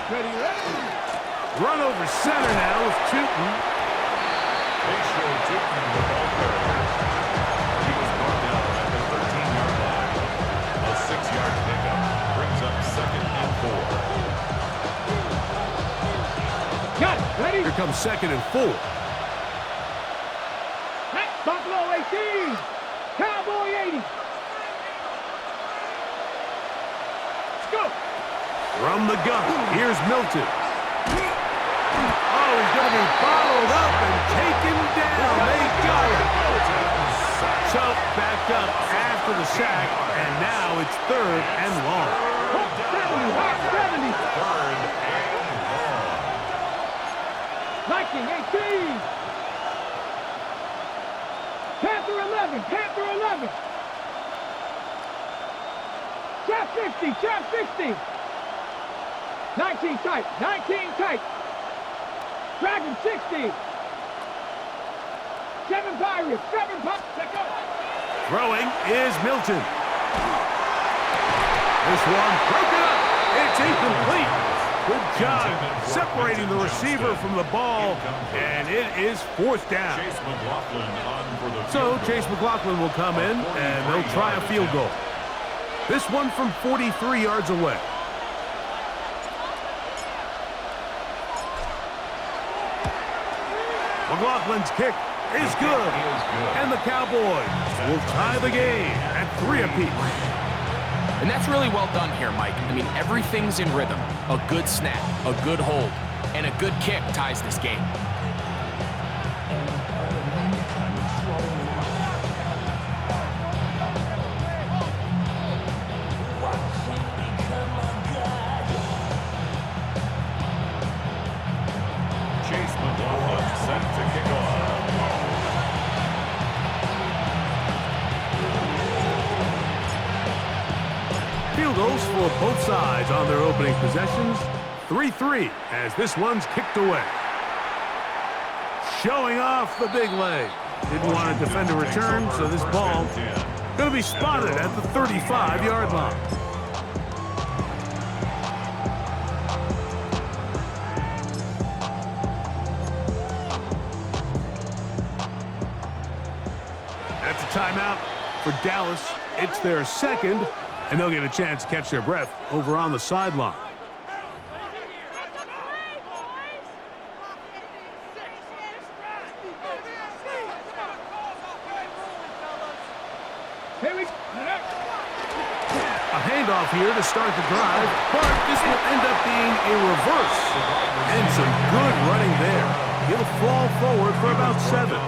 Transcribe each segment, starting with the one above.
Run over center now with Tootin. They show Tootin the ball carrier. He was brought down at the 13-yard line. A 6-yard pickup brings up 2nd and 4. Got it. Ready? Here comes 2nd and 4. Buffalo 18. Cowboy 80. Let's go. From the gun, here's Milton. Oh, he's going to be followed up and taken down. They got it. So backed up after the sack, and now it's 3rd and long. 70. 3rd and long. Viking 18. Panther 11. Panther 11. Trap 50. Trap 50. 19 tight. 19 tight. Dragon 60. 7 Pirates. 7 Pirates. Let's go. Throwing is Milton. This one broken up. It's incomplete. Good job separating the receiver from the ball, and it is 4th down. Chase McLaughlin on for the So Chase McLaughlin will come in, and they'll try a field goal. This one from 43 yards away. McLaughlin's kick is good, and the Cowboys will tie the game at 3 apiece. And that's really well done here, Mike. I mean, everything's in rhythm. A good snap, a good hold, and a good kick ties this game. Chase McLaughlin set to kick off. Field goals for both sides on their opening possessions. 3-3 as this one's kicked away. Showing off the big leg. Didn't want to defend a return, so this ball going to be spotted at the 35-yard line. That's a timeout for Dallas. It's their 2nd, and they'll get a chance to catch their breath over on the sideline. A handoff here to start the drive, but this will end up being a reverse. And some good running there. He'll fall forward for about 7.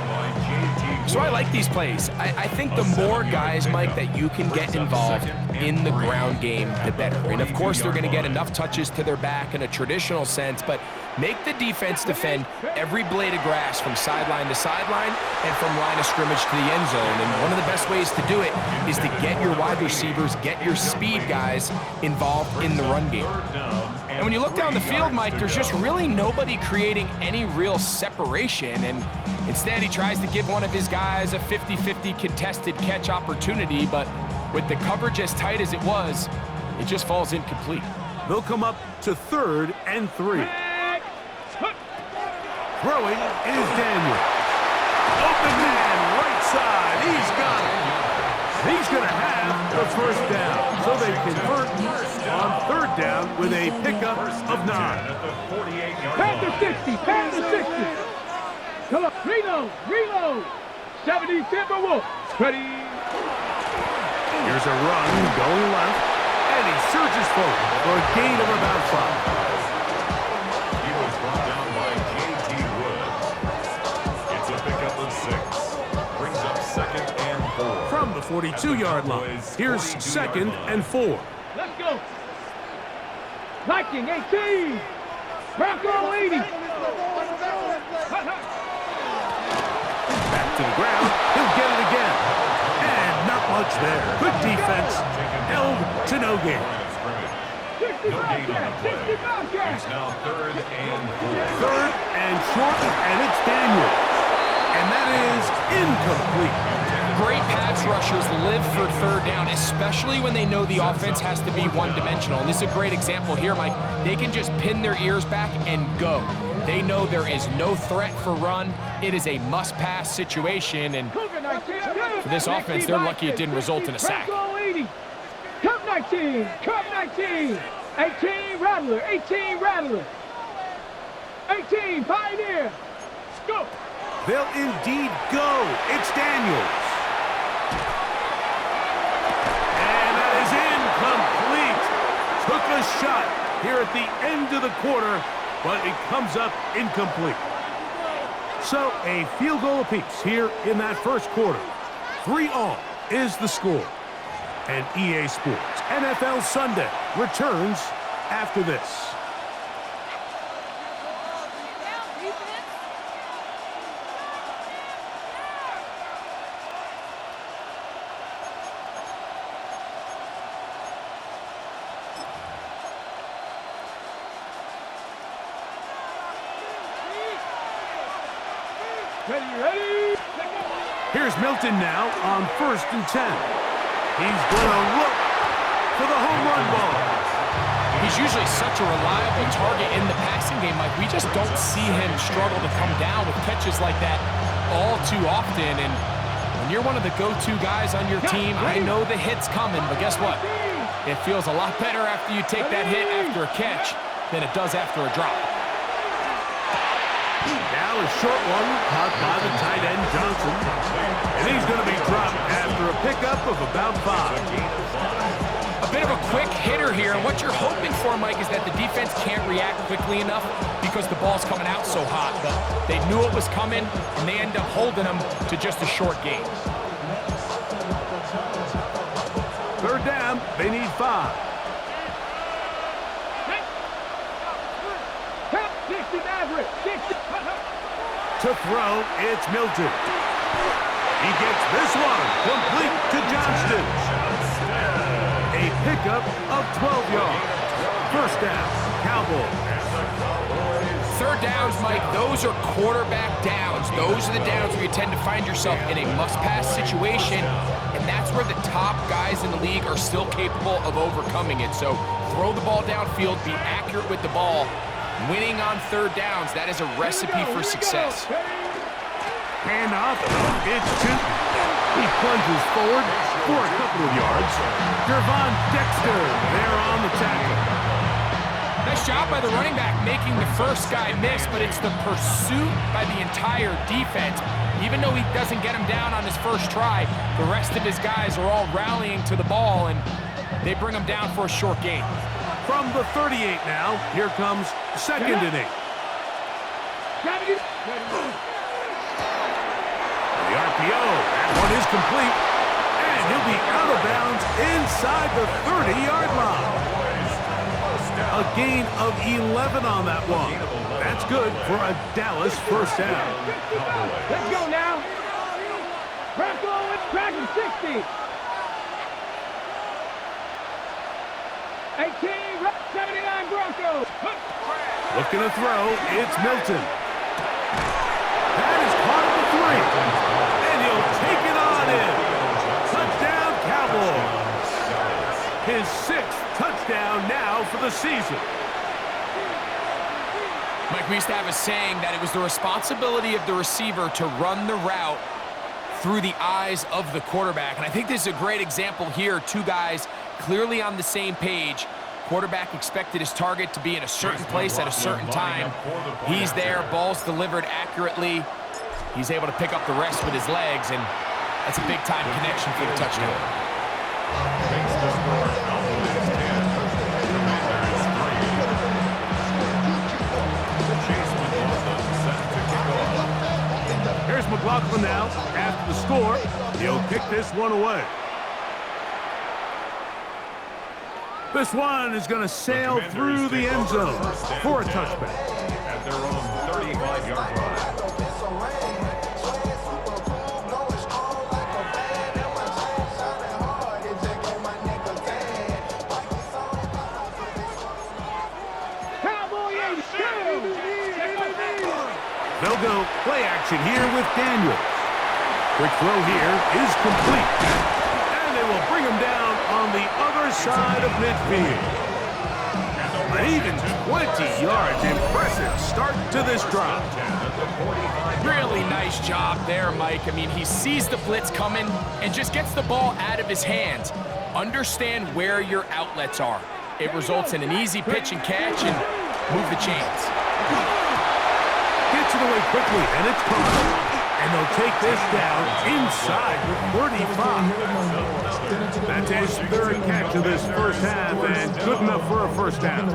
So I like these plays. I think the more guys, Mike, that you can get involved in the ground game, the better. And of course, they're going to get enough touches to their back in a traditional sense, but make the defense defend every blade of grass from sideline to sideline and from line of scrimmage to the end zone. And one of the best ways to do it is to get your wide receivers, get your speed guys involved in the run game. And when you look down the field, Mike, there's just really nobody creating any real separation. And instead, he tries to give one of his guys a 50-50 contested catch opportunity, but with the coverage as tight as it was, it just falls incomplete. They'll come up to 3rd and 3. Throwing is Daniel. Open man, right side. He's got it. He's going to have the 1st down. So they convert on 3rd down with a pickup of 9. Panther 60. Panther 60. Come on. Reload. 70 Timberwolves. Ready. Here's a run going left, and he surges forward for a gain of about 5. He was brought down by J.T. Woods. It's a pickup of 6. Brings up 2nd and 4. From the 42-yard line, here's 2nd and 4. Let's go. Viking 18. Bronco 80. Back to the ground. He'll get it again. And not much there. Good defense. Held to no gain. No gain on the play. It's now 3rd and 4. 3rd and short, and it's Daniels. And that is incomplete. Great pass rushers live for third down, especially when they know the offense has to be one-dimensional. And this is a great example here, Mike. They can just pin their ears back and go. They know there is no threat for run. It is a must-pass situation, and for this offense, they're lucky it didn't result in a sack. Cup 19, Cup 19, 18 Rattler, 18 Rattler, 18 Pioneer, go! They'll indeed go. It's Daniels. And that is incomplete. Took a shot here at the end of the quarter, but it comes up incomplete. So a field goal apiece here in that first quarter. 3-all is the score. And EA Sports NFL Sunday returns after this. Ready. Here's Milton now on 1st and 10. He's going to look for the home run ball. He's usually such a reliable target in the passing game. Like, we just don't see him struggle to come down with catches like that all too often. And when you're one of the go-to guys on your team, I know the hit's coming, but guess what? It feels a lot better after you take that hit after a catch than it does after a drop. Now a short one caught by the tight end Johnson. And he's going to be dropped after a pickup of about 5. A bit of a quick hitter here. What you're hoping for, Mike, is that the defense can't react quickly enough because the ball's coming out so hot. But they knew it was coming, and they end up holding them to just a short gain. 3rd down, they need 5. 60 Maverick, 60. To throw, it's Milton. He gets this one complete to Johnston. A pickup of 12 yards. 1st down, Cowboys. 3rd downs, Mike, those are quarterback downs. Those are the downs where you tend to find yourself in a must-pass situation, and that's where the top guys in the league are still capable of overcoming it. So throw the ball downfield, be accurate with the ball. Winning on 3rd downs, that is a recipe for success. Handoff, it's Chilton. He plunges forward for a couple of yards. Gervon Dexter there on the tackle. Nice job by the running back making the first guy miss, but it's the pursuit by the entire defense. Even though he doesn't get him down on his first try, the rest of his guys are all rallying to the ball, and they bring him down for a short gain. From the 38 now, here comes 2nd and 8. The RPO, that one is complete, and he'll be out of bounds inside the 30-yard line. A gain of 11 on that one. That's good for a Dallas 1st down. Let's go now. Crack 60. 18, 79 Broncos. Looking to throw, it's Milton. That is caught at the 3. And he'll take it on in. Touchdown, Cowboys. His 6th touchdown now for the season. Mike, we used to have a saying that it was the responsibility of the receiver to run the route through the eyes of the quarterback. And I think this is a great example here. 2 guys clearly on the same page. Quarterback expected his target to be in a certain place at a certain time. He's there, ball's delivered accurately. He's able to pick up the rest with his legs, and that's a big-time connection for the touchdown. Here's McLaughlin now. After the score, he'll kick this one away. This one is going to sail through the end zone for a touchback. At their own 35-yard line. They'll go play action here with Daniels. Quick throw here is complete. And they will bring him down on the other side of midfield. An even 20 yards. Impressive start to this drive. Really nice job there, Mike. I mean, he sees the blitz coming and just gets the ball out of his hands. Understand where your outlets are. It results in an easy pitch and catch and move the chains. Gets it away quickly, and it's caught. And they'll take this down inside the 35. That's his third catch of this first half, and good enough for a first down.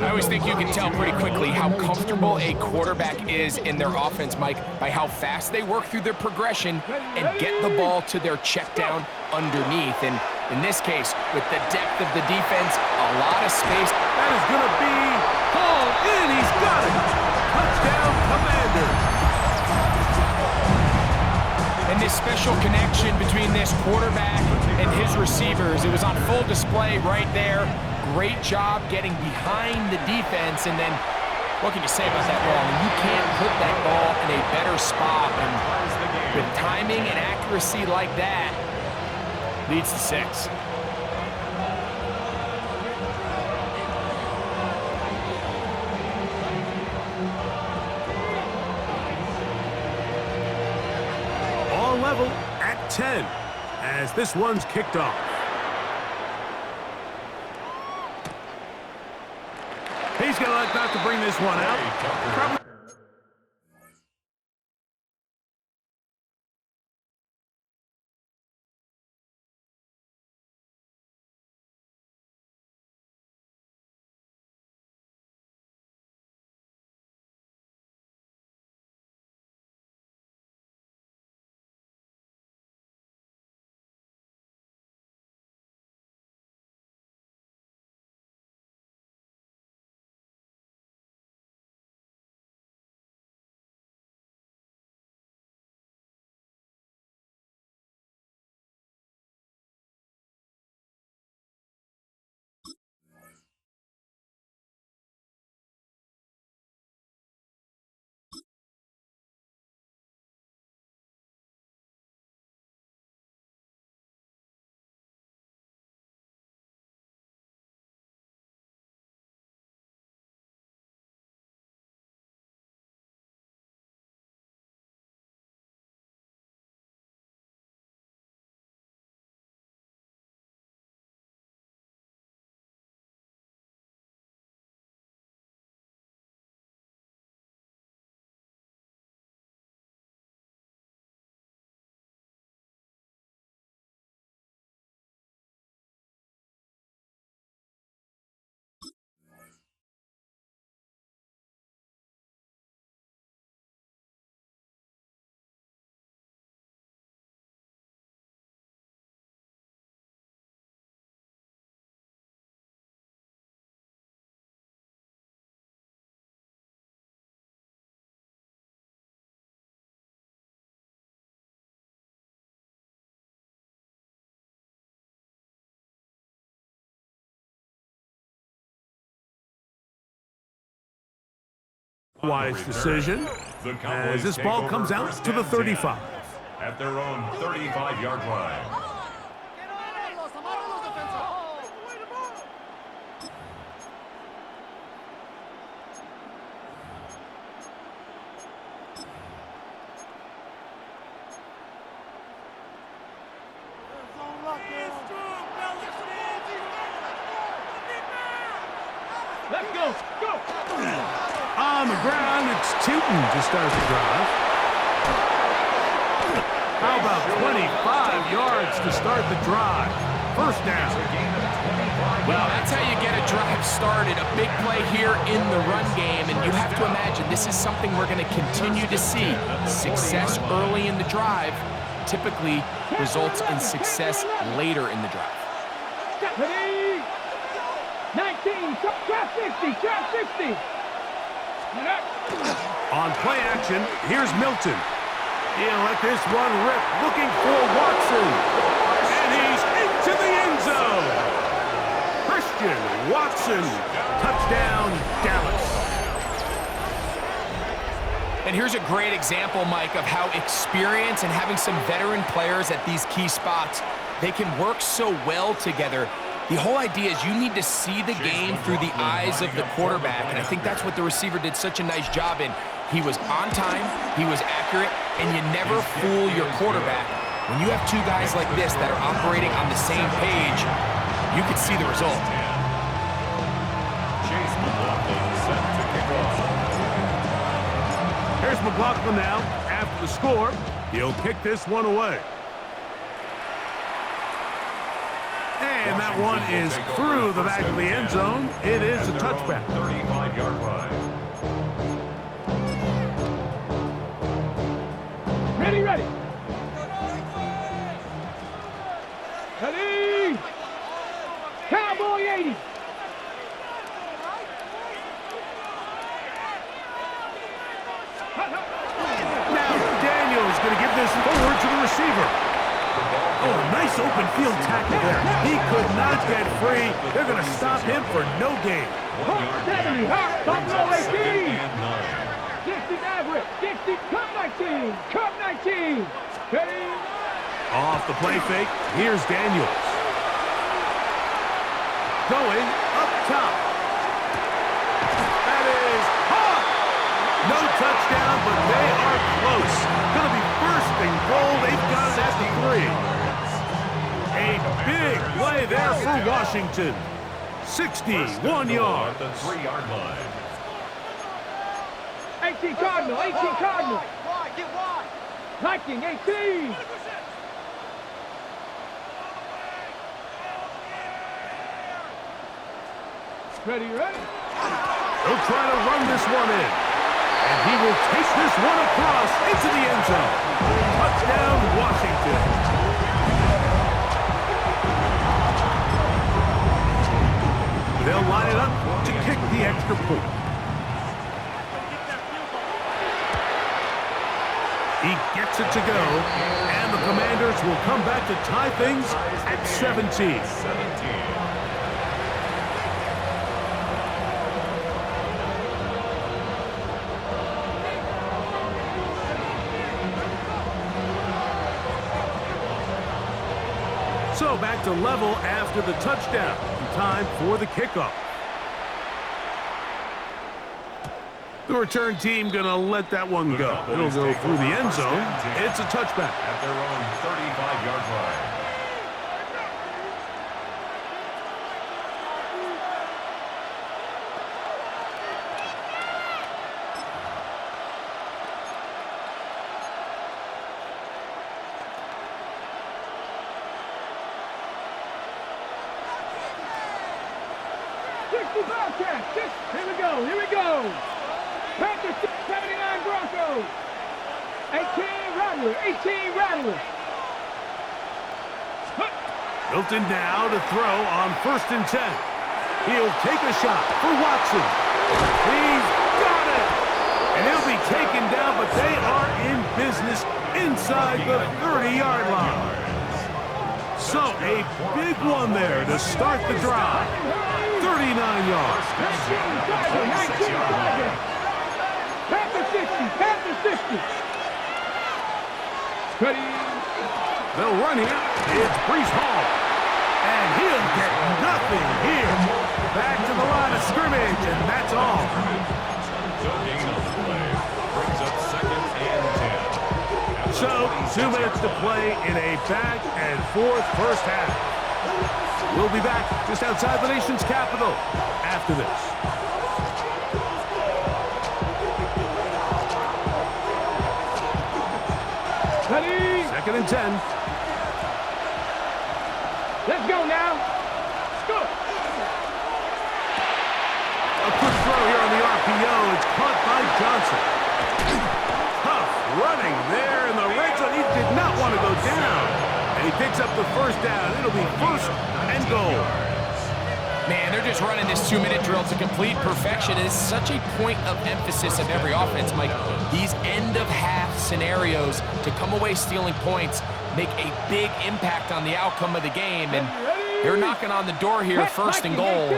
I always think you can tell pretty quickly how comfortable a quarterback is in their offense, Mike, by how fast they work through their progression and get the ball to their check down underneath. And in this case, with the depth of the defense, a lot of space. That is going to be hauled in. He's got it. Touchdown, Commander. And this special connection between this quarterback and his receivers, it was on full display right there. Great job getting behind the defense. And then, what can you say about that ball? I mean, you can't put that ball in a better spot. And with timing and accuracy like that, leads to 6. Level at 10 as this one's kicked off. He's going to like that to bring this one out. Wise decision as this ball comes out to the 35. At their own 35-yard line. Let's go. Go. On the ground, it's Tootin to start the drive. How about 25 yards to start the drive? First down. Well, that's how you get a drive started. A big play here in the run game, and you have to imagine this is something we're going to continue to see. Success early in the drive typically results in success later in the drive. 19, trap 60, trap 60. On play action, here's Milton. He'll let this one rip, looking for Watson. And he's into the end zone. Christian Watson, touchdown, Dallas. And And here's a great example, Mike, of how experience and having some veteran players at these key spots, they can work so well together. The whole idea is you need to see the game through the eyes of the quarterback, and I think that's what the receiver did such a nice job in. He was on time, he was accurate, and you never fool your quarterback. When you have two guys like this that are operating on the same page, you can see the result. Here's McLaughlin now. After the score, he'll kick this one away. And that one is through the back of the end zone. It is a touchback. 35-yard line. Ready, ready. Ready. Cowboy 80. Now Daniel's going to give this forward to the receiver. Oh, nice open field tackle there. He could not get free. They're going to stop him for no gain. 70, Buffalo 18. 60 Maverick, 60, Cup 19, Cup 19. Ready. Off the play fake, here's Daniels. Going up top. That is hot. No touchdown, but they are close. Going to be first and goal. They've got it at the 3. A big play there for Washington. 61 yards. The 3-yard line. 18 Cardinal, 18 Cardinal. Get wide. Viking 18. Ready, ready. He'll try to run this one in. And he will take this one across into the end zone. Touchdown, Washington. They'll line it up to kick the extra point. He gets it to go, and the Commanders will come back to tie things at 17. So back to level after the touchdown. Time for the kickoff. The return team going to let that one go. It'll go through the end zone. It's a touchback. At their own 35-yard line. Here we go, here we go. Panthers 79 Broncos. 18 Rattler, 18 Rattler. Hilton now to throw on 1st and 10. He'll take a shot for Watson. He's got it. And he'll be taken down, but they are in business inside the 30-yard line. So a big one there to start the drive. 39 yards. 19 seconds. Panthers 60, Panthers 60. Ready. They'll run here. It's Breece Hall. And he'll get nothing here. Back to the line of scrimmage, and that's all. No gain on the play. Brings up 2nd and 10. So, 2 minutes to play in a back-and-forth first half. We'll be back just outside the nation's capital after this. Ready. 2nd and 10. Let's go now. Go. A quick throw here on the RPO. It's caught by Johnson. Tough running there in the red zone. He did not want to go down. And he picks up the first down. It'll be 1st and goal. Man, they're just running this 2-minute drill to complete perfection. It's such a point of emphasis of every offense, Mike. These end-of-half scenarios to come away stealing points make a big impact on the outcome of the game. And they're knocking on the door here, 1st and goal.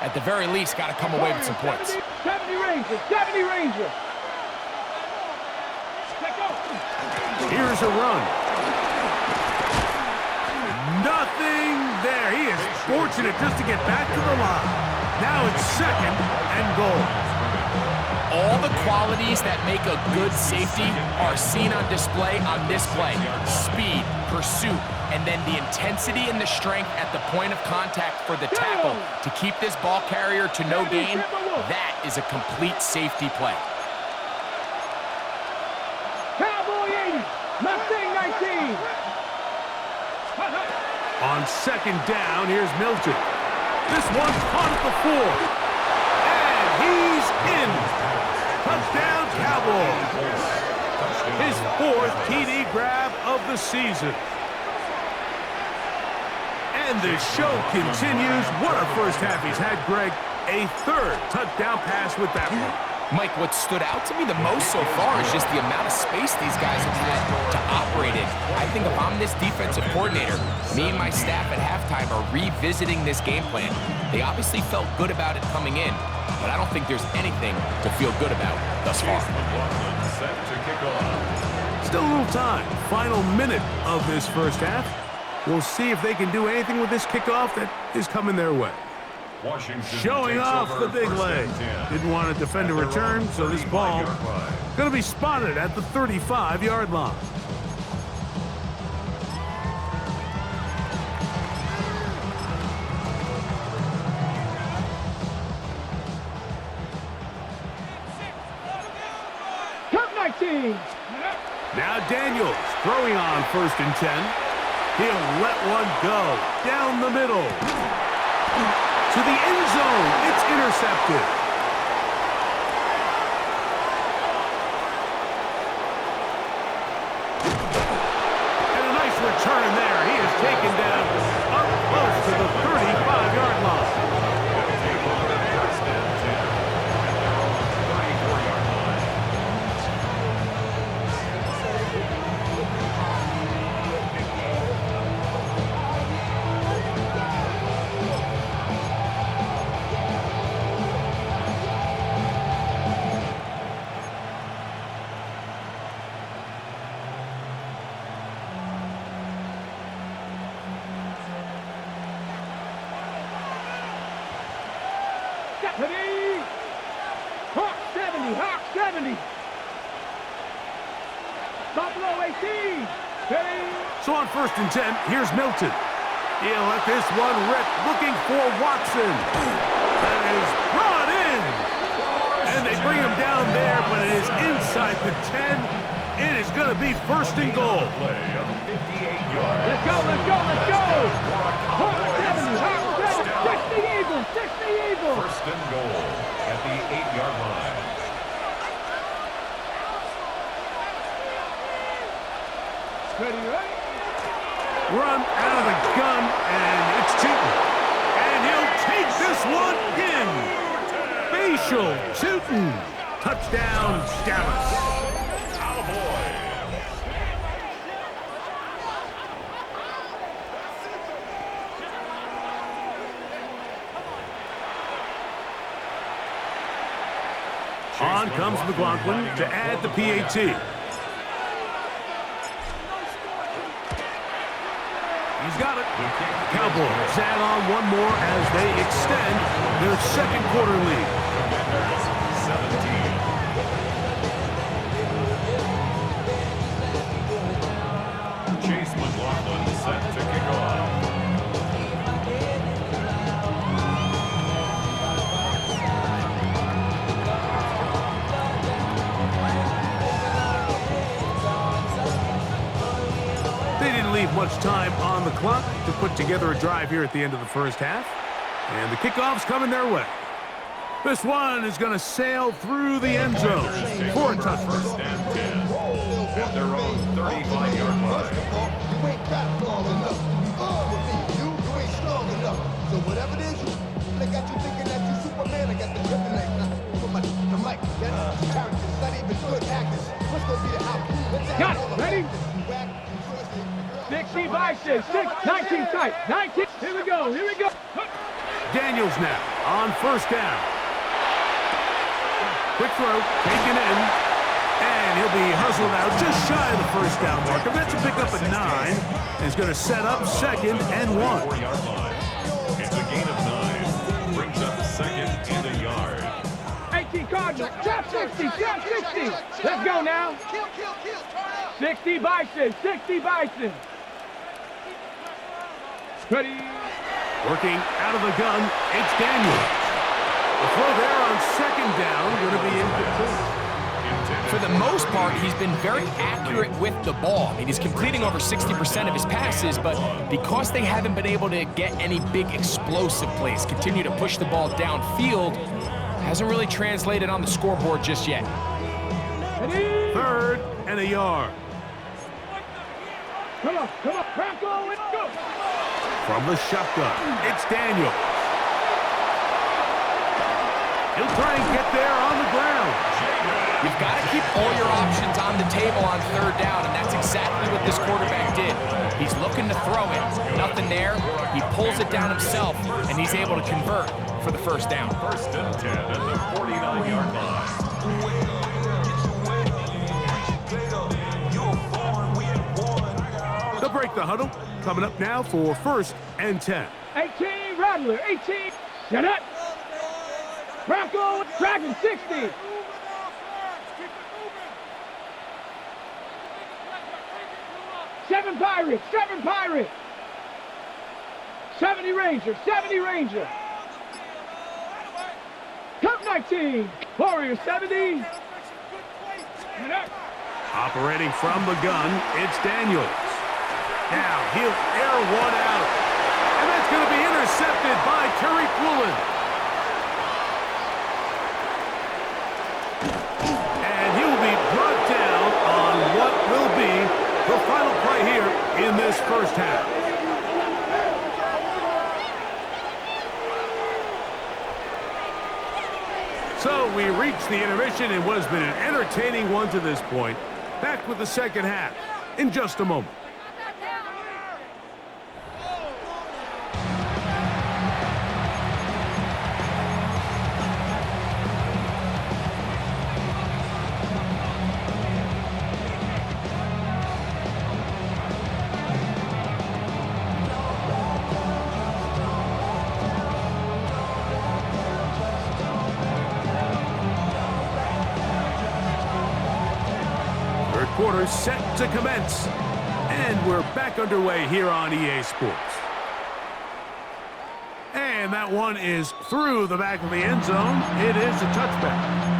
At the very least, got to come away with some points. 70 Ranger, 70 Ranger. Here's a run. Nothing there. He is fortunate just to get back to the line. Now it's 2nd and goal. All the qualities that make a good safety are seen on display on this play. Speed, pursuit, and then the intensity and the strength at the point of contact for the tackle to keep this ball carrier to no gain. That is a complete safety play. Cowboy 80, Mustang 19. On 2nd down, here's Milton. This one's caught at the 4. And he's in. Touchdown, Cowboys. His 4th TD grab of the season. And the show continues. What a first half he's had, Greg. A 3rd touchdown pass with that one. Mike, what stood out to me the most so far is just the amount of space these guys have had to operate in. I think if I'm this defensive coordinator, me and my staff at halftime are revisiting this game plan. They obviously felt good about it coming in, but I don't think there's anything to feel good about thus far. Still a little time. Final minute of this first half. We'll see if they can do anything with this kickoff that is coming their way. Showing off the big leg. Didn't want to defend a return, so this ball going to be spotted at the 35-yard line. Cup 19. Now Daniels throwing on 1st and 10. He'll let one go down the middle. To the end zone. It's intercepted. And a nice return there. He is taken down up close to the 35-yard line. Ready? Hawk 70, Hawk 70. Buffalo 18. Ready? So on 1st and 10, here's Milton. He'll let this one rip, looking for Watson. That is brought in. And they bring him down there, but it is inside the 10. It is going to be 1st and goal. Let's go, let's go, let's go. Hawk 70, Hawk 70. 60 Eagles, 60 Eagles. 1st and goal at the 8-yard line. Ready, ready? Run out of the gun, and it's Tootin. And he'll take this one in. Facial Tootin. Touchdown, Dallas. On comes McLaughlin to add the PAT. He's got it. Cowboys add on one more as they extend their 2nd quarter lead. 17. Chase McLaughlin set to kick off. They didn't leave much time on the clock to put together a drive here at the end of the first half. And the kickoff's coming their way. This one is going to sail through the end zone for a touchdown. 1st and 10 at their own 35-yard line. You ain't got long enough. You ain't strong enough. So whatever it is, they got you thinking that you Superman. I got the kryptonite now. Put my the mic. That's characters, not even good actors. What's gonna be the outcome? Got it. Ready? Big C biceps. 19 tight. 19. Here we go. Here we go. Daniels now on 1st down. Quick throw, taken in. And he'll be hustled out just shy of the first down marker. That's a pickup at 9. He's going to set up 2nd and 1. 4-yard line. It's a gain of 9. Brings up 2nd and a yard. 18 Cardinals, trap 60, trap 60. Let's go now. 60 Bison, 60 Bison. Ready. Working out of the gun, it's Daniels. The throw there on 2nd down, going to be incomplete. For the most part, he's been very accurate with the ball. I mean, he's completing over 60% of his passes, but because they haven't been able to get any big explosive plays, continue to push the ball downfield, hasn't really translated on the scoreboard just yet. 3rd and a yard. Come on, Bronco, let's go. From the shotgun, it's Daniel. He'll try and get there on the ground. You've got to keep all your options on the table on 3rd down, and that's exactly what this quarterback did. He's looking to throw it. Nothing there. He pulls it down himself, and he's able to convert for the 1st down. 1st and 10 at the 49-yard line. They'll break the huddle. Coming up now for 1st and 10. 18 Rattler, 18. Shut up. Bronco, Dragon 60. Seven Pirates, 70 Ranger, 70 Ranger. Cup 19, Warrior 70. Operating from the gun, it's Daniels. Now he'll air one out. And that's going to be intercepted by Terry Poulin. And he will be brought down on what will be the final play here in this 1st half. So we reach the intermission in what has been an entertaining one to this point. Back with the 2nd half in just a moment. Quarter set to commence. And we're back underway here on EA Sports. And that one is through the back of the end zone. It is a touchback.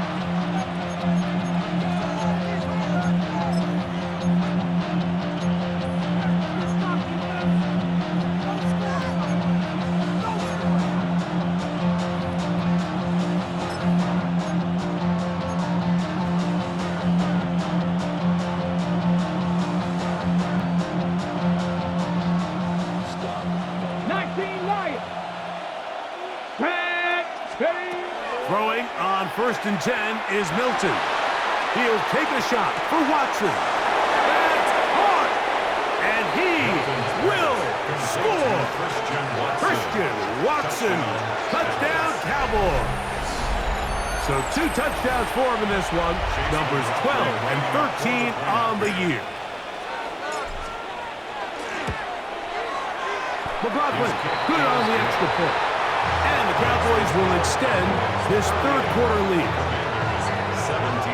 Throwing on 1st and 10 is Milton. He'll take a shot for Watson. That's caught! And he will score! Christian Watson, touchdown Cowboys! So 2 touchdowns for him in this one. Numbers 12 and 13 on the year. McLaughlin, good on the extra point. And the Cowboys will extend this 3rd quarter lead. 17.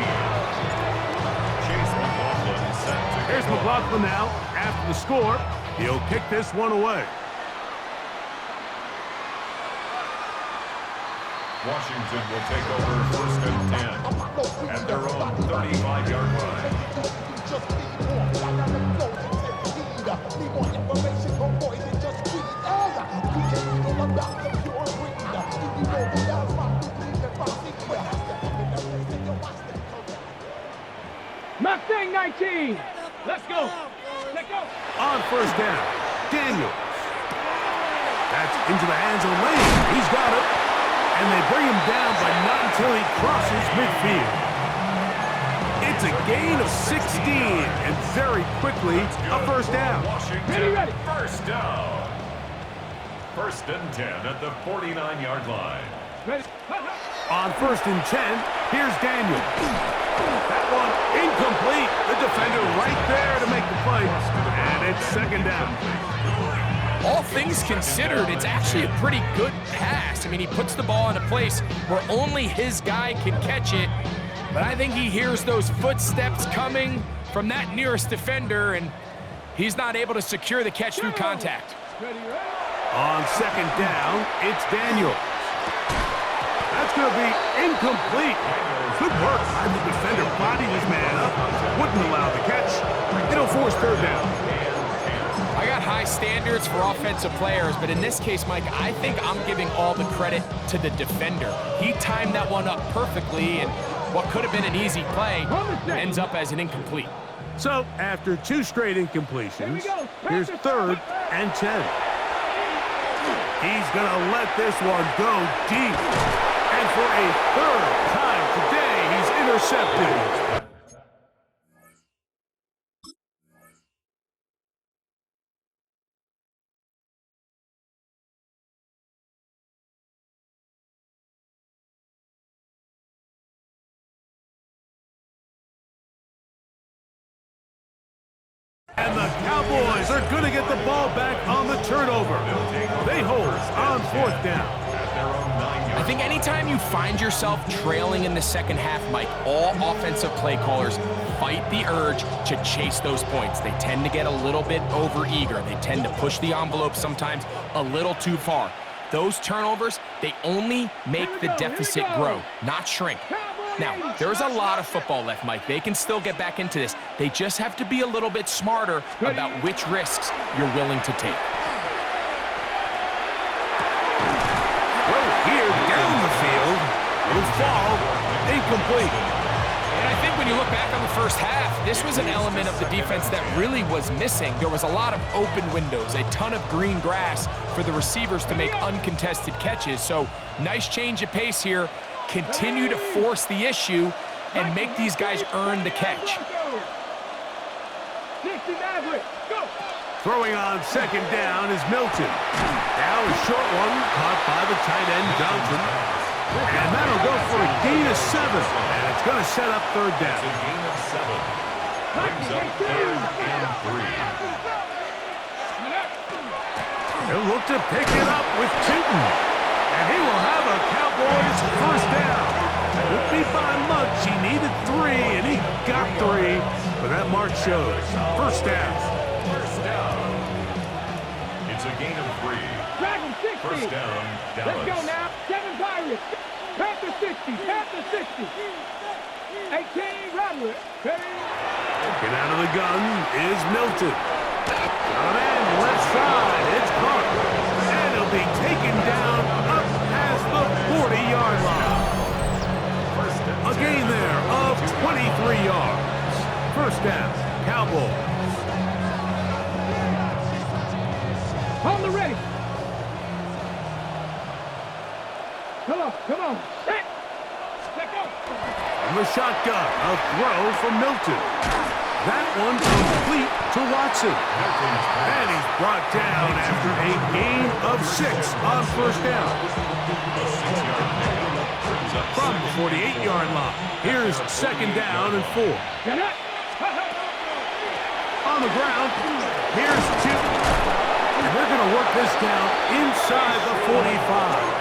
Chase McLaughlin set to Here's McLaughlin now. After the score, he'll kick this one away. Washington will take over 1st and 10 at their own 35-yard line. Mustang 19. Let's go. Let's go. On 1st down, Daniels. That's into the hands of Lane. He's got it. And they bring him down, but not until he crosses midfield. It's a gain of 16, and very quickly, a 1st down. Washington, ready. 1st down. 1st and 10 at the 49-yard line. Ready. On 1st and 10, here's Daniel. That one incomplete. The defender right there to make the play. And it's 2nd down. All things considered, it's actually a pretty good pass. I mean, he puts the ball in a place where only his guy can catch it. But I think he hears those footsteps coming from that nearest defender, and he's not able to secure the catch through contact. On 2nd down, it's Daniel. That's going to be incomplete. Good work by the defender. Bodied his man up. Wouldn't allow the catch. It'll force 3rd down. I got high standards for offensive players, but in this case, Mike, I think I'm giving all the credit to the defender. He timed that one up perfectly, and what could have been an easy play ends up as an incomplete. So, after 2 straight incompletions, here's 3rd and 10. He's going to let this one go deep. And for a 3rd time today, he's intercepted. And the Cowboys are going to get the ball back on the turnover. They hold on 4th down. I think anytime you find yourself trailing in the second half, Mike, all offensive play callers fight the urge to chase those points. They tend to get a little bit overeager. They tend to push the envelope sometimes a little too far. Those turnovers, they only make the deficit grow, not shrink. Now, there's a lot of football left, Mike. They can still get back into this. They just have to be a little bit smarter about which risks you're willing to take. Here, down the field, it'll fall, incomplete. And I think when you look back on the first half, this was an element of the defense that really was missing. There was a lot of open windows, a ton of green grass for the receivers to make uncontested catches. So, nice change of pace here. Continue to force the issue and make these guys earn the catch. Throwing on 2nd down is Milton. Now a short one caught by the tight end Johnson. And that'll go for a gain of 7. And it's going to set up 3rd down. It's a gain of 7. Brings up 3rd and 3. He'll look to pick it up with Tootin. And he will have a Cowboys 1st down. Won't be by much. He needed 3, and he got 3. But that mark shows 1st down. It's a gain of 3. 1st down, Dallas. Let's go now. 7 Pirates. Panther 60. Panther 60. 18 Rattler. Get out of the gun is Milton. Got a man left side. It's caught. And he'll be taken down up past the 40-yard line. A gain there of 23 yards. 1st down, Cowboys. On the ready. Come on. Set. Let go. From the shotgun, a throw from Milton. That one complete to Watson. And he's brought down after a gain of 6 on 1st down. From the 48-yard line, here's 2nd down and 4. On the ground, here's 2. And they're going to work this down inside the 45.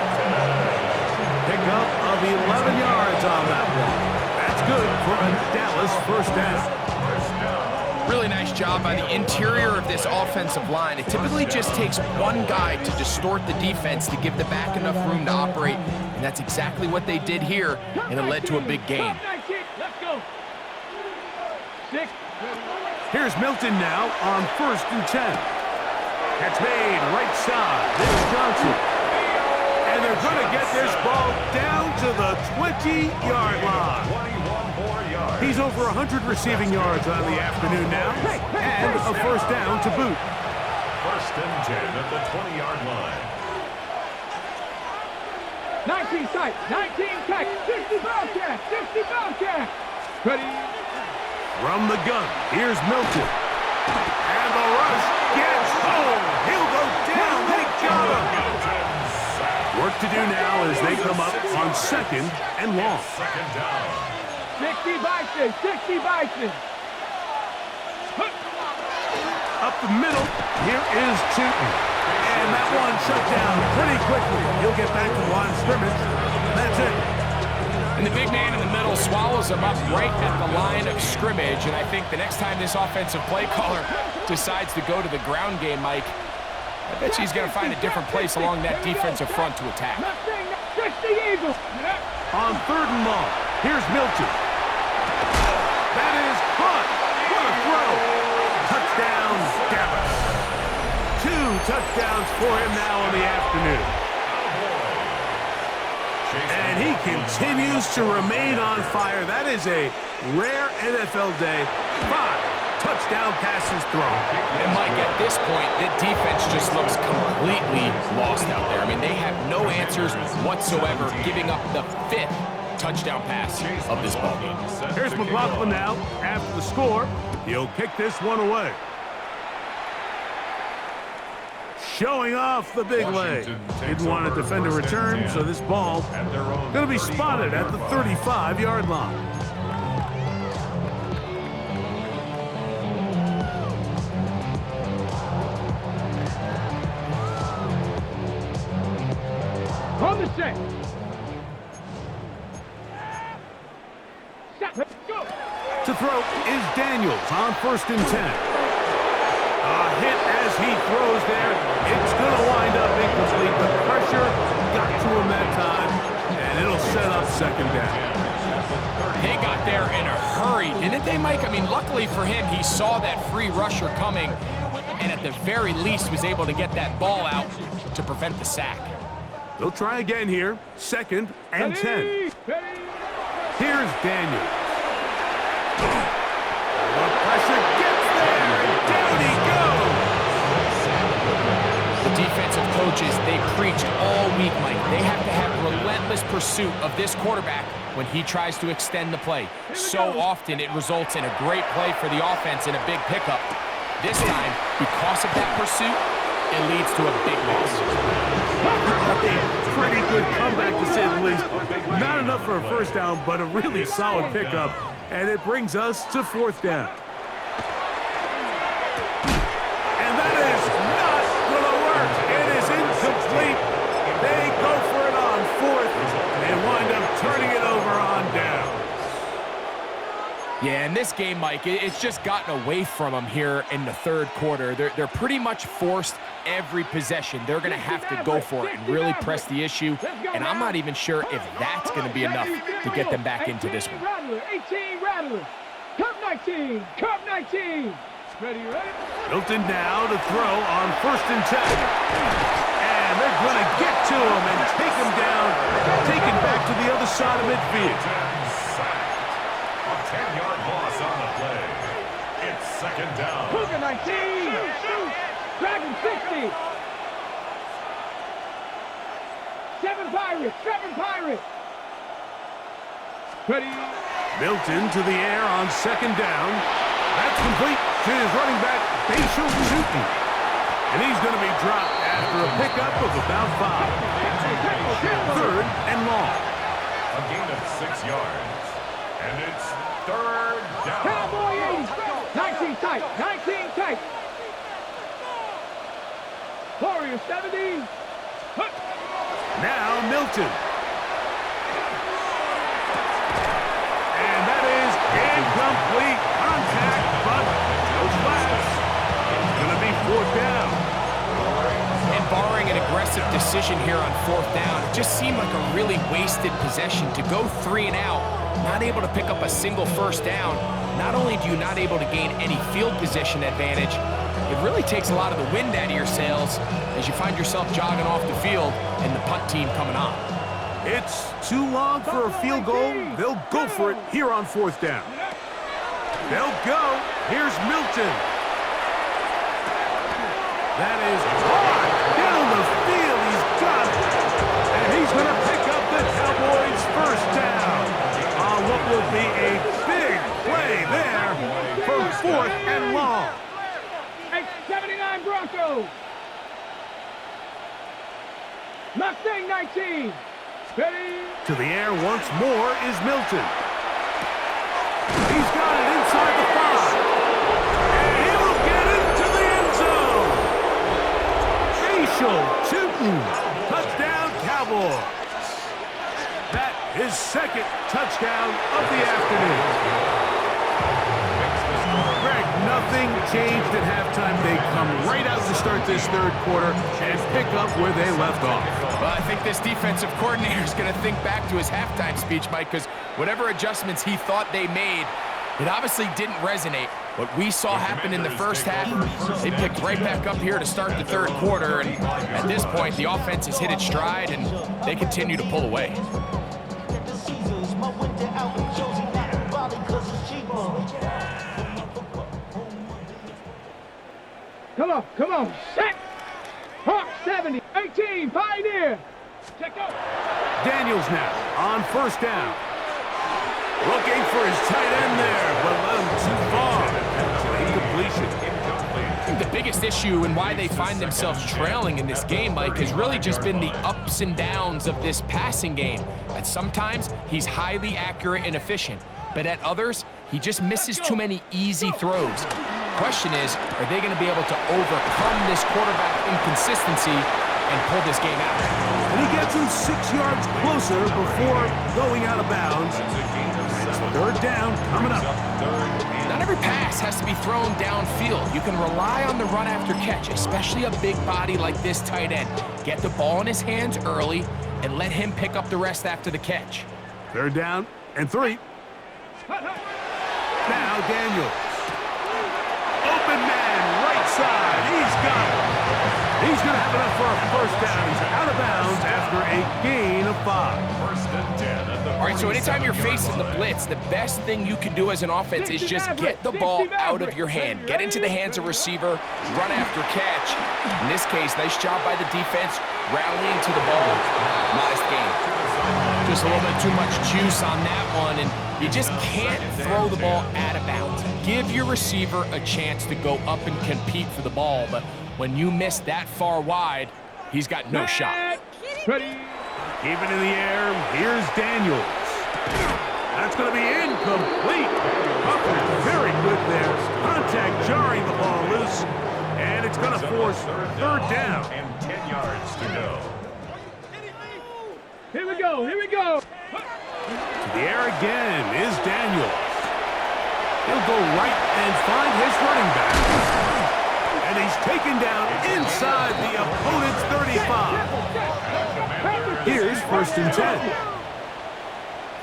Pickup of 11 yards on that one. That's good for a Dallas 1st down. Really nice job by the interior of this offensive line. It typically just takes one guy to distort the defense to give the back enough room to operate, and that's exactly what they did here, and it led to a big gain. Let's go. 6. Here's Milton now on 1st and 10. Catch made right side. There's Johnson. And they're going to get this ball down to the 20-yard line. 21 more yards. He's over 100 receiving yards on the afternoon now, and a 1st down to boot. 1st and 10 at the 20-yard line. 19 tight, 19 tight, 60 Bobcat, 60 Bobcat. Ready? From the gun, here's Milton. And the rush gets home. He'll go down. They got him. Worked to do now as they come up on 2nd and long. Second down. 60 Bison, 60 Bison. Up the middle, here is Tootin. And that one shut down pretty quickly. He'll get back to the line of scrimmage, and that's it. And the big man in the middle swallows him up right at the line of scrimmage. And I think the next time this offensive play caller decides to go to the ground game, Mike, I bet he's going to find a different place along that defensive front to attack. On 3rd and long, here's Milton. That is caught. What a throw. Touchdown, Dallas. 2 touchdowns for him now in the afternoon. And he continues to remain on fire. That is a rare NFL day. 5 touchdown passes thrown. And Mike, at this point, the defense just looks completely lost out there. I mean, they have no answers whatsoever, giving up the 5th touchdown pass of this ballgame. Here's McLaughlin now. After the score, he'll kick this one away. Showing off the big leg. Didn't want to defend a return, so this ball going to be spotted at the 35-yard line. On the set. Set. Go. To throw is Daniels on 1st and 10. A hit as he throws there. It's going to wind up incomplete. The pressure got to him that time, and it'll set up 2nd down. They got there in a hurry, didn't they, Mike? I mean, luckily for him, he saw that free rusher coming, and at the very least was able to get that ball out to prevent the sack. They'll try again here. 2nd and 10. Here's Daniels. The pressure gets there, and down he goes. The defensive coaches, they preached all week, Mike. They have to have relentless pursuit of this quarterback when he tries to extend the play. So often it results in a great play for the offense and a big pickup. This time, because of that pursuit, it leads to a big loss. Pretty good comeback, to say the least. Not enough for a 1st down, but a really solid pickup. And it brings us to 4th down. And that is not going to work. It is incomplete. They go for it on 4th and wind up turning it over on down. Yeah, in this game, Mike, it's just gotten away from them here in the 3rd quarter. They're pretty much forced every possession. They're going to have to go for it and really press the issue. And I'm not even sure if that's going to be enough to get them back into this one. 18 Rattler. Cup 19. Cup 19. Ready? Milton now to throw on 1st and 10. And they're going to get to him and take him down, take him back to the other side of midfield. A 10-yard loss on the play. It's 2nd down. Cougar 19. Dragon 60. 7 Pirates. 7 Pirates. Ready? Milton to the air on 2nd down. That's complete to his running back, Bashal Tootin. And he's going to be dropped after a pickup of about 5. 3rd and long. A gain of 6 yards. And it's 3rd down. Cowboy 80. 19 tight. 19 tight. Warrior 70. Now Milton. And that is incomplete. Contact, but no flags. It's going to be 4th down. And barring an aggressive decision here on 4th down, it just seemed like a really wasted possession to go 3 and out, not able to pick up a single 1st down. Not only do you not able to gain any field position advantage, it really takes a lot of the wind out of your sails as you find yourself jogging off the field and the punt team coming on. It's too long for a field goal. They'll go for it here on 4th down. They'll go. Here's Milton. That is hard down the field. He's got it. And he's going to pick up the Cowboys' 1st down on what will be a big play there for 4th and long. 79 Broncos. Mustang Running 19. Ready? To the air once more is Milton. He's got it inside the 5. And he'll get into the end zone. Facial shooting. Touchdown, Cowboys. That is second touchdown of the afternoon. Greg, nothing changed at halftime. They come right out to start this third quarter and pick up where they left off. Well, I think this defensive coordinator is going to think back to his halftime speech, Mike, because whatever adjustments he thought they made, it obviously didn't resonate. What we saw happen in the first half, they picked right back up here to start the third quarter, and at this point, the offense has hit its stride, and they continue to pull away. Come on, set. Hawk 70, 18, Pioneer. Check out. Daniels now on first down. Looking for his tight end there, but a little too far. Incompletion. I think the biggest issue and why they find themselves trailing in this game, Mike, has really just been the ups and downs of this passing game. At sometimes, he's highly accurate and efficient, but at others, he just misses too many easy throws. Question is, are they going to be able to overcome this quarterback inconsistency and pull this game out? And he gets him 6 yards closer before going out of bounds. Third down coming up. Not every pass has to be thrown downfield. You can rely on the run after catch, especially a big body like this tight end. Get the ball in his hands early and let him pick up the rest after the catch. Third down and 3. Now Daniels. Open man, right side. He's got it. He's going to have enough for a first down. He's out of bounds after a gain of 5. First and 10 at the All right, so anytime you're facing the blitz, the best thing you can do as an offense is just get the ball out of your hand. Get into the hands of receiver, run after catch. In this case, nice job by the defense rallying to the ball. Modest game. Just a little bit too much juice on that one, and you just can't throw the ball out of bounds. Give your receiver a chance to go up and compete for the ball, but when you miss that far wide, he's got no shot. Ready? Keep it in the air. Here's Daniels. That's going to be incomplete. Hufford very good there. Contact jarring the ball loose, and it's going to force third down. And 10 yards to go. Here we go. To the air again is Daniels. He'll go right and find his running back. And he's taken down inside the opponent's 35. Here's first and 10.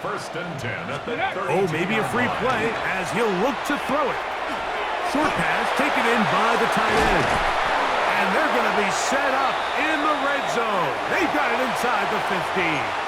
First and 10 at the 30. Oh, maybe a free play as he'll look to throw it. Short pass taken in by the tight end. And they're going to be set up in the red zone. They've got it inside the 15.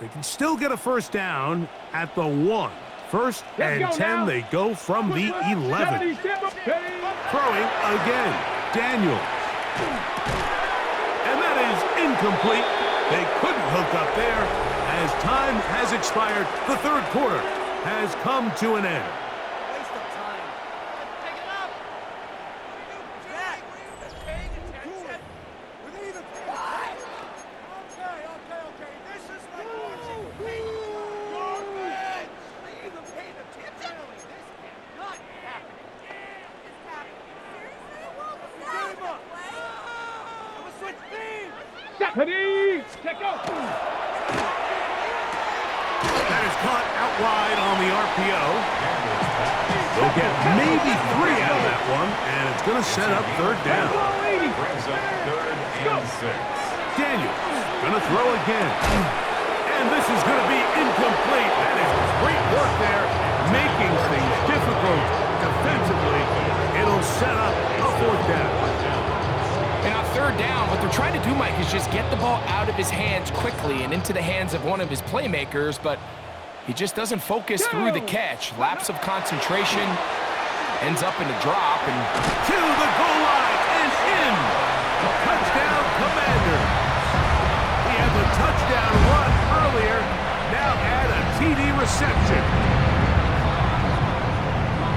They can still get a first down at the 1. First and 10, they go from the 11. Throwing again, Daniels. And that is incomplete. They couldn't hook up there as time has expired. The third quarter has come to an end. Ready? Check out. That is caught out wide on the RPO. They'll get maybe 3 out of that one, and it's going to set up third down. Brings up third and 6. Daniels going to throw again. And this is going to be incomplete. That is great work there, making things difficult defensively. It'll set up a fourth down. And on third down, what they're trying to do, Mike, is just get the ball out of his hands quickly and into the hands of one of his playmakers, but he just doesn't focus through the catch. Lapse of concentration, ends up in a drop, and to the goal line and in. Touchdown, Commander. He had the touchdown run earlier. Now TD reception.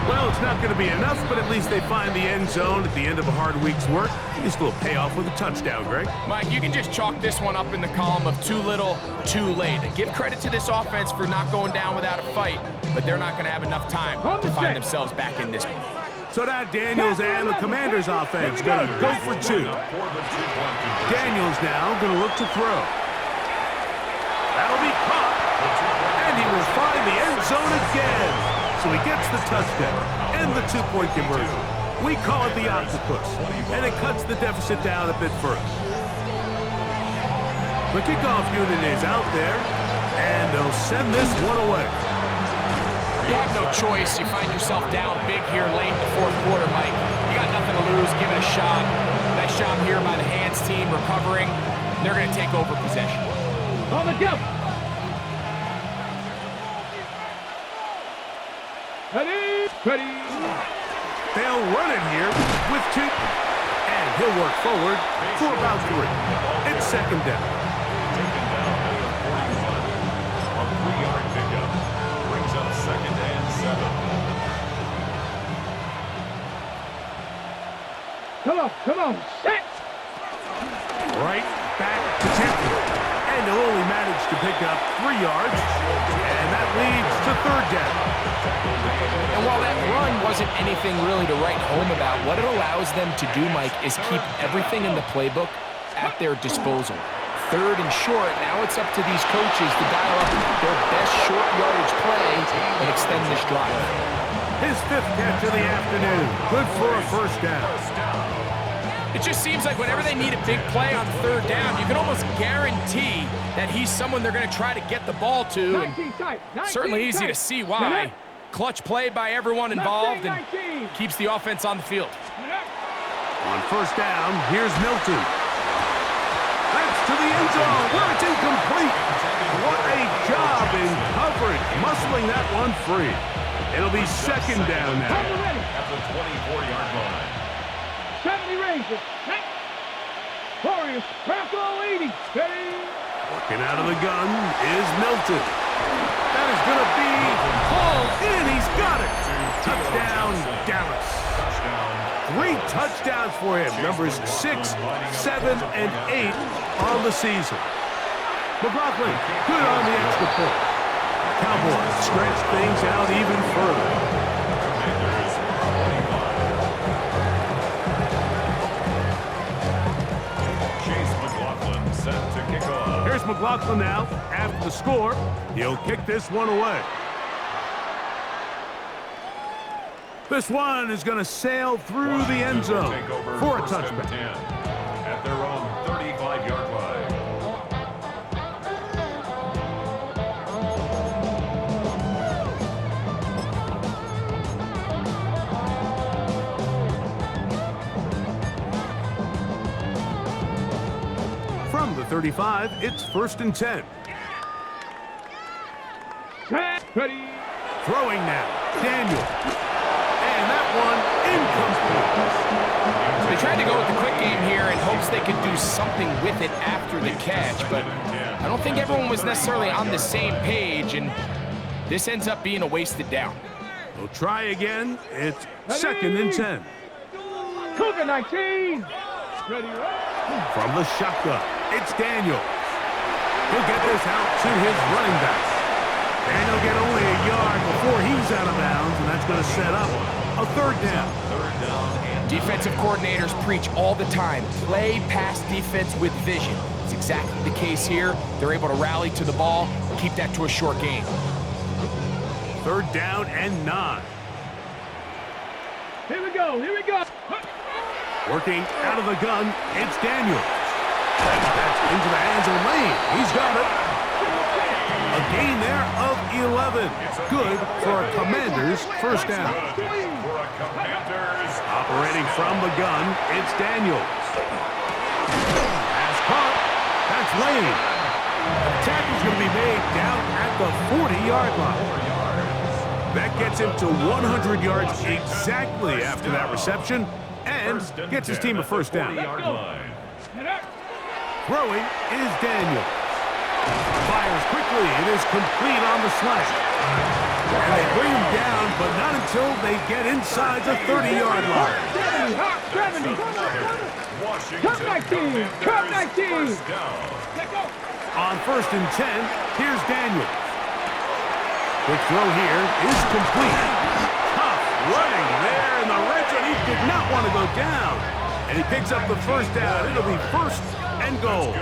Well, it's not going to be enough, but at least they find the end zone at the end of a hard week's work. Just a little payoff with a touchdown, Greg. Mike, you can just chalk this one up in the column of too little, too late. Give credit to this offense for not going down without a fight, but they're not going to have enough time to find themselves back in this one. So now Daniels and the Commanders offense going to go for two. Daniels now going to look to throw. That'll be caught, and he will find the end zone again. So he gets the touchdown and the two-point conversion. We call it the octopus, and it cuts the deficit down a bit further. The kickoff unit is out there, and they'll send this one away. You have no choice. You find yourself down big here late in the fourth quarter, Mike. You got nothing to lose. Give it a shot. Nice job here by the hands team recovering. They're going to take over possession. On the jump. Ready. They'll run it here with two. And he'll work forward for about 3. It's second down. Taken down at the 41. A 3-yard pickup. Brings up second and 7. Come on. Set. Right back to Temple. And they'll only manage to pick up 3 yards. And that leads to third down. And while that run wasn't anything really to write home about, what it allows them to do, Mike, is keep everything in the playbook at their disposal. Third and short, now it's up to these coaches to dial up their best short yardage play and extend this drive. His 5th catch of the afternoon. Good for a first down. It just seems like whenever they need a big play on third down, you can almost guarantee that he's someone they're going to try to get the ball to. And certainly easy to see why. Clutch play by everyone involved and keeps the offense on the field. On first down, here's Milton. That's to the end zone where it's incomplete. What a job in coverage, muscling that one free. It'll be second down now. At the 24-yard line. 70 Rangers. Warriors. Bronco 80. Ready. Working out of the gun is Milton. That is going to be hauled in. He's got it. Touchdown, Dallas. 3 touchdowns for him. Numbers 6, 7, and 8 on the season. McLaughlin, good on the extra point. Cowboys stretch things out even further. Here's McLaughlin now. After the score, he'll kick this one away. This one is going to sail through the end zone for a touchback. At their own 35-yard line. From the 35, it's 1st and 10. Ready. Throwing now, Daniel. And that one incomplete. So they tried to go with the quick game here in hopes they could do something with it after the catch, but I don't think everyone was necessarily on the same page, and this ends up being a wasted down. We'll try again. It's 2nd and 10. Cougar 19. Ready. From the shotgun, it's Daniel. He'll get this out to his running back. And he'll get only a yard before he's out of bounds, and that's going to set up a third down. Defensive coordinators preach all the time, play pass defense with vision. It's exactly the case here. They're able to rally to the ball, keep that to a short game. 3rd down and 9. Here we go. Working out of the gun, it's Daniel. That's into the hands of Lane. He's got it. A gain there of 11. Good for a Commander's first down. Operating from the gun, it's Daniels. Pass caught. That's Lane. The tackle's going to be made down at the 40-yard line. That gets him to 100 yards exactly after that reception and gets his team a first down. Throwing is Daniel. Fires quickly. It is complete on the slant. And they bring him down, but not until they get inside the 30-yard line. 70. Come 19. Come 19. On 1st and 10, here's Daniels. Quick throw here is complete. Tough running there in the red zone. He did not want to go down. And he picks up the first down. It'll be 1st and goal.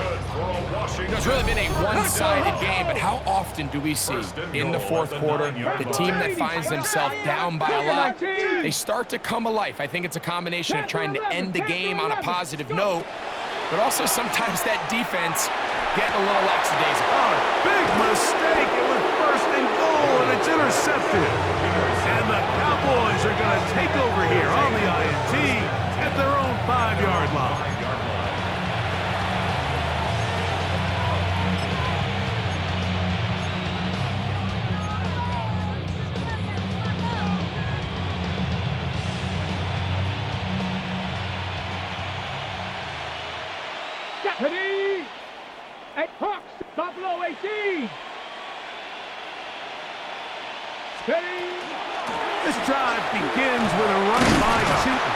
It's really been a one-sided game, but how often do we see in the 4th quarter the team that finds themselves down by a lot, they start to come alive. I think it's a combination of trying to end the game on a positive note, but also sometimes that defense getting a little lackadaisical. Oh, big mistake. It was 1st and goal, and it's intercepted. And the Cowboys are going to take over here on the INT at their own 5-yard line. Deputy! At Hawks, Buffalo 18. Steady. This drive begins with a run by Chilton.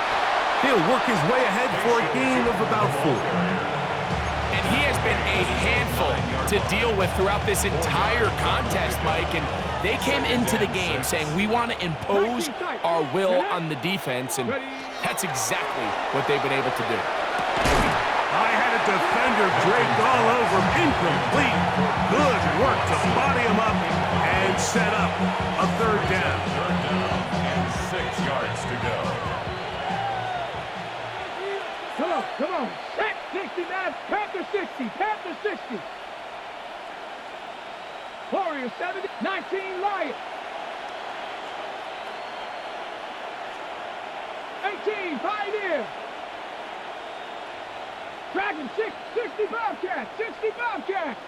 He'll work his way ahead for a gain of about 4. And he has been a handful to deal with throughout this entire contest, Mike. And they came into the game saying, we want to impose our will on the defense. And that's exactly what they've been able to do. I had a defender draped all over him. Incomplete. Good work to body him up and set up a 3rd down. 3rd down and 6 yards to go. Come on. Set 69. Panther 60. Panther 60. Warriors 70. 19 Lions. 18 Pioneer. Dragon 60 Bobcats. 60 Bobcats.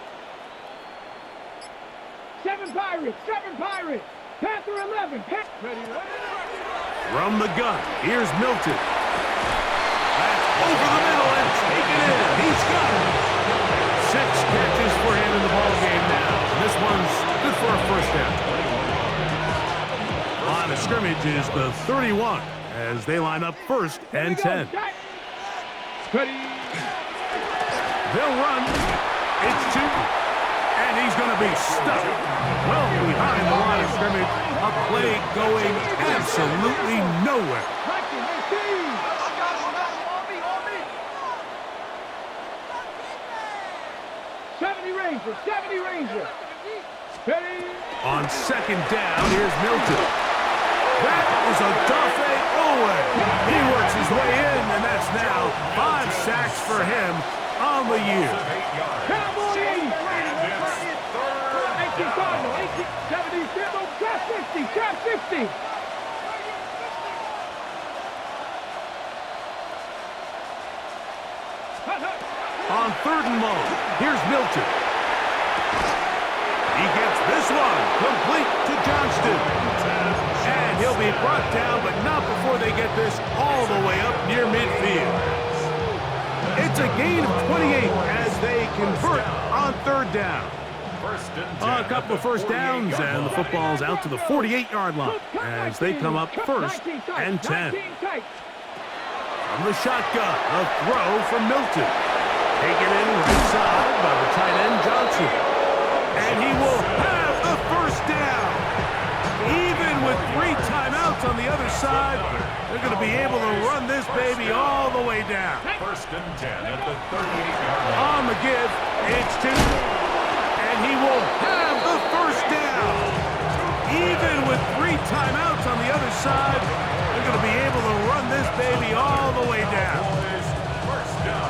7 Pirates. Panther 11. From the gun, here's Milton. That's over the middle and taken in. He's got it. 6 catches for him in the ballgame now. This one's good for a 1st down. Line of scrimmage is the 31 as they line up 1st and 10. They'll run. It's 2. And he's going to be stuck well behind the line of scrimmage. A play going absolutely nowhere. 70 Ranger. Steady. On 2nd down, here's Milton. That is a Dafe Owe. He works his way in, and that's now 5 sacks for him on the year. Cowboy 80. 18 Cardinal. 70 Timbo. Trap 60. On 3rd and long, here's Milton. He gets this one complete to Johnston. And he'll be brought down, but not before they get this all the way up near midfield. It's a gain of 28 as they convert on 3rd down. A couple of 1st downs, and the football's out to the 48-yard line as they come up 1st and 10. From the shotgun, a throw from Milton. Taken in right side by the tight end Johnson. And he will have the 1st down. Even with 3 timeouts on the other side, they're going to be able to run this baby all the way down. 1st and 10 at the 38-yard line. On the give, it's 2. And he will have the 1st down. Even with 3 timeouts on the other side, they're going to be able to run this baby all the way down.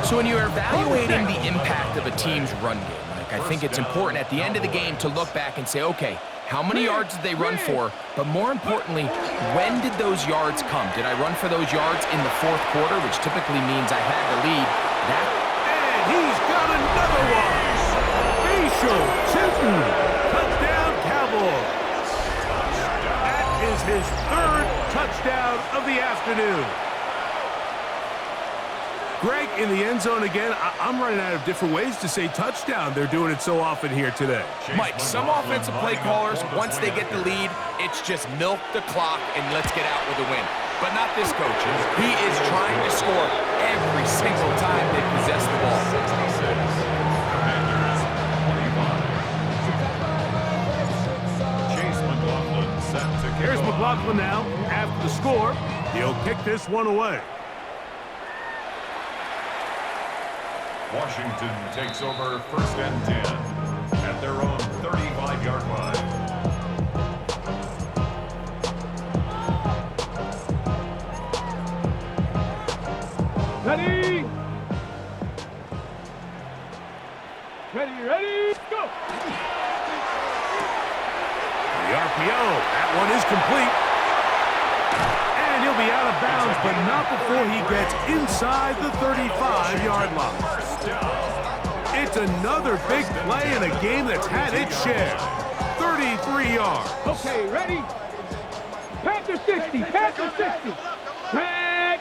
So when you're evaluating the impact of a team's run game, Mike, I think it's important at the end of the game to look back and say, okay, how many yards did they run for? But more importantly, when did those yards come? Did I run for those yards in the 4th quarter, which typically means I had the lead? And he's got another one. Facial Chilton. Touchdown, Cowboys. That is his 3rd touchdown of the afternoon. Greg, in the end zone again, I'm running out of different ways to say touchdown. They're doing it so often here today. Mike, some offensive play callers, once they get the lead, it's just milk the clock and let's get out with a win. But not this coach. He is trying to score every single time they possess the ball. 66. Commanders 25. Chase McLaughlin set to kick Here's off. McLaughlin now. After the score, he'll kick this one away. Washington takes over first and 10 at their own 35-yard line. Ready? Ready, go! The RPO, that one is complete. And he'll be out of bounds, but not before he gets inside the 35-yard line. It's another big play in a game that's had its share. 33 yards. Okay, ready? Panther 60, Panther 60. Tag.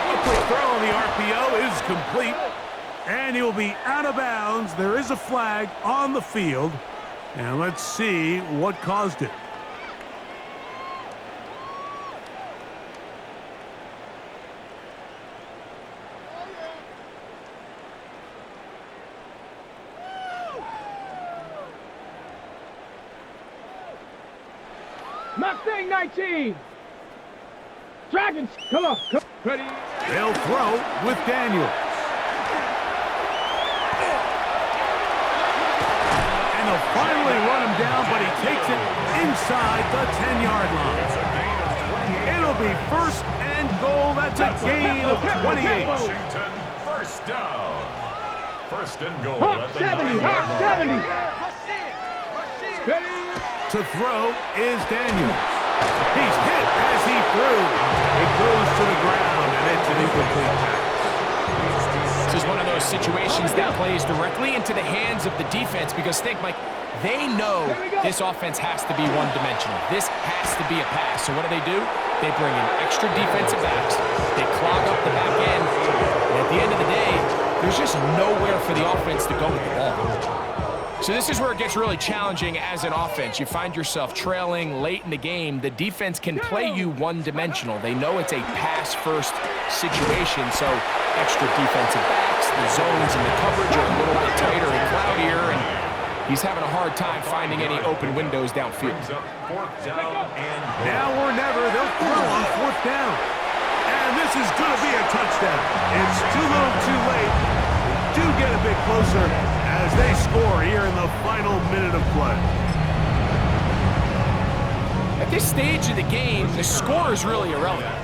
A quick throw on the RPO is complete. And he'll be out of bounds. There is a flag on the field. And let's see what caused it. Mustang 19. Dragons, come on. Ready? They'll throw with Daniels. And they'll finally run him down, but he takes it inside the 10-yard line. It'll be first and goal. That's a gain of 28. Washington first down. First and goal Hawk at the 70, 9-yard Hawk line. 70. Ready? To throw is Daniels. He's hit as he threw. It goes to the ground, and it's an incomplete pass. This is one of those situations that plays directly into the hands of the defense because think, Mike, they know this offense has to be one-dimensional. This has to be a pass. So what do? They bring in extra defensive backs. They clog up the back end. And at the end of the day, there's just nowhere for the offense to go with the ball. So this is where it gets really challenging as an offense. You find yourself trailing late in the game. The defense can play you one-dimensional. They know it's a pass-first situation, so extra defensive backs, the zones and the coverage are a little bit tighter and cloudier, and he's having a hard time finding any open windows downfield. Brings up fourth down and goal. Now or never, they'll throw on fourth down. And this is going to be a touchdown. It's too little too late. They do get a bit closer as they score here in the final minute of play. At this stage of the game, the score is really irrelevant.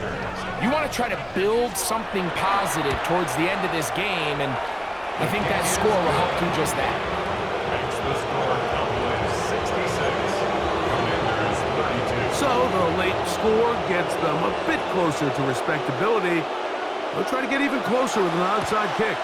You want to try to build something positive towards the end of this game, and I think that score will help do just that. Makes the score Cowboys 66, Commanders 32. So the late score gets them a bit closer to respectability. They'll try to get even closer with an onside kick.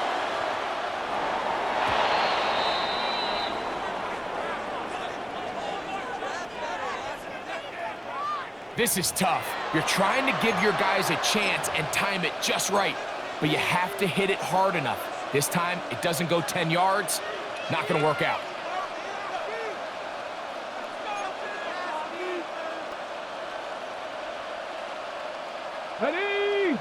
This is tough. You're trying to give your guys a chance and time it just right, but you have to hit it hard enough. This time, it doesn't go 10 yards. Not going to work out. Ready?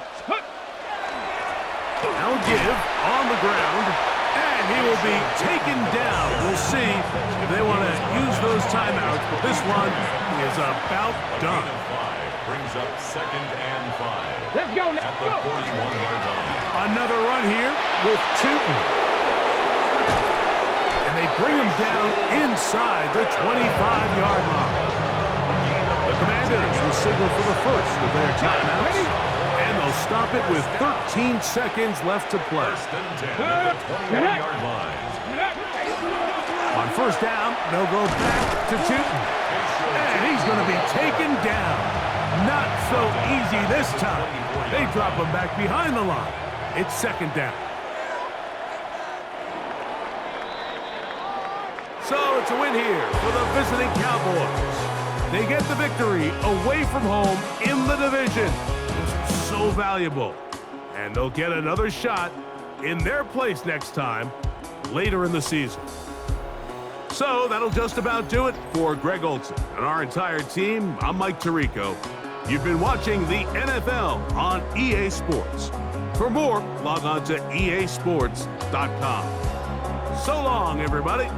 Now give on the ground, and he will be taken down. We'll see if they want to use those timeouts, but this one is about done. Brings up second and 5. Let's go now. At the 41-yard line. Another run here with Tootin. And they bring him down inside the 25-yard line. The Commanders will signal for the first of their timeouts. And they'll stop it with 13 seconds left to play. First and 10 at the 21-yard line. On first down, they'll go back to Tootin. And he's going to be taken down. Not so easy this time. They drop him back behind the line. It's second down. So it's a win here for the visiting Cowboys. They get the victory away from home in the division. so valuable. And they'll get another shot in their place next time later in the season. So that'll just about do it for Greg Olson and our entire team. I'm Mike Tirico. You've been watching the NFL on EA Sports. For more, log on to easports.com. So long, everybody.